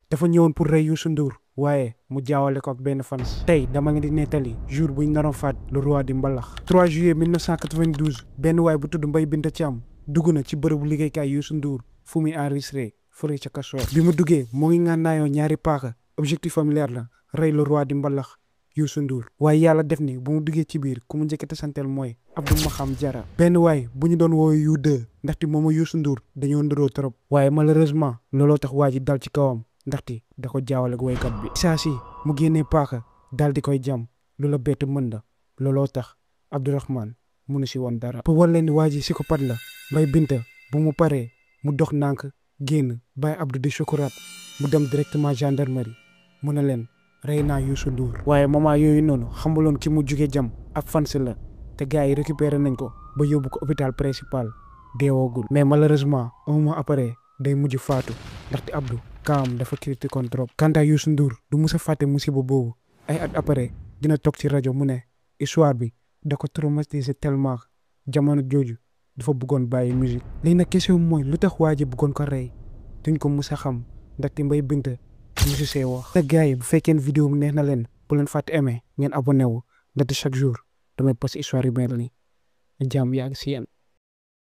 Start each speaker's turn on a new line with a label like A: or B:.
A: dafa ñëwoon pour rey Youssou Ndour waaye mu jaawale ko ak benn fans. tey dama nga di nettali jour buñ naroon faat le roi di mbalax. 3 juillet 1992 benn waay bu tudd Mbaye Binta Thiam dugg na ci bërëbu liggéeykaay Youssou Ndour fu muy enregistré fële ca Kastoor. bi mu duggee moo ngi ngànnaayoo ñaari paaka objectif familial la rey le roi di mbalax Youssou Ndour. waaye yàlla def ni bu mu duggee ci biir ku mu njëkkate santeel mooy Abdou Maham Jara. benn waay bu ñu doon woowee U2 ndaxte moom Youssou Ndour dañoo ndëroo trop. waaye malheureusement looloo tax waa ji dal ci kawam ndaxte da ko jaawale ak woykat bi. saa si mu génnee paaka daal di koy jam lu la bett mën la looloo tax Abdourahmane munu si woon dara. pour war leen ni waa ji psychopathe la Mbaye Binta bu mu paree mu dox nànk génn bàyyi Abdou di sukuraat mu dem directement gendarmerie mu ne leen rey naa Youssou Ndour. waaye moment yooyu noonu xamuloon ki mu jugee jam ab fans la te gars yi récupéré nañ ko ba yóbbu ko hôpital principal deewoogul. mais malheureusement un mois après day mujj faatu ndaxte Abdou kaam dafa critiquoon trop. quant à Youssou Ndour du mus a fàtte musiba boobu ay at après dina toog ci rajo mu ne histoire bi da ko traumatisé tellement jamono jooju dafa bëggoon bàyyi musique. lii nag question mooy lu tax waa ji bëggoon ko rey duñ ko mus a xam ndaxte Mbaye Binta musu see wax. te gars yi bu fekkee vidéo bi neex na leen bu leen fàtte aimé ngeen abonné wu ndaxte chaque jour damay post histoire yu mel nii jàmm yàgg si yéen.